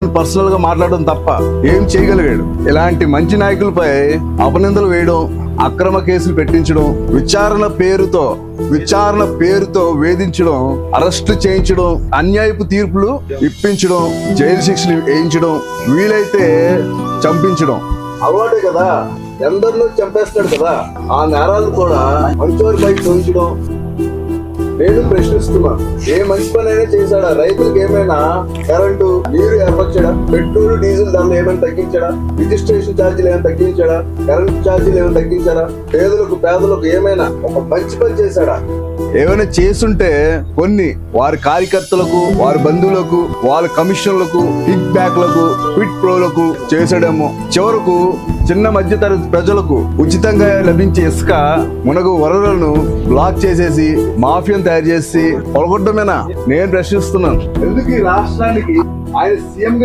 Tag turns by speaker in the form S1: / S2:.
S1: Personal గా మాట్లాడడం తప్ప ఏం చేయగలిగాడు? ఇలాంటి మంచి నాయకులపై అపనిందలు వేయడం, అక్రమ కేసులు పెట్టించడం, విచారణ పేరుతో వేధించడం, అరెస్టు చేయించడం, అన్యాయపు తీర్పులు ఇప్పించడం, జైలు శిక్షలు వేయించడం, వీలైతే చంపించడం అలవాటే కదా. ఎందరిలో చంపేస్తాడు కదా. ఆ నేరాలు కూడా మంచోరి పైకి తోయించడం. నేను ప్రశ్నిస్తున్నా, ఏ మంచి పని అయినా చేశాడా? రైతులకు ఏమైనా కరెంటు నీరు ఏర్పరచాడా? పెట్రోల్ డీజిల్ ధరలు ఏమైనా తగ్గించాడా? రిజిస్ట్రేషన్ ఛార్జీలు ఏమైనా తగ్గించాడా? కరెంట్ ఛార్జీలు ఏమైనా తగ్గించాడా? పేదలకు ఏమైనా ఒక మంచి పని చేశాడా? ఏమైనా చేసుంటే కొన్ని వారి కార్యకర్తలకు, వారి బంధువులకు, వాళ్ళ కమిషన్లకు, కిక్ బ్యాక్లకు, క్విట్ ప్రోలకు చేసాడేమో. చివరకు చిన్న మధ్యతరగతి ప్రజలకు ఉచితంగా లభించే ఇసుక, మునగు వనరులను బ్లాక్ చేసేసి మాఫియాను తయారు చేసి పొలగొట్టమేనా? నేను ప్రశ్నిస్తున్నాను. ఎందుకు ఈ రాష్ట్రానికి ఆయన సీఎం గా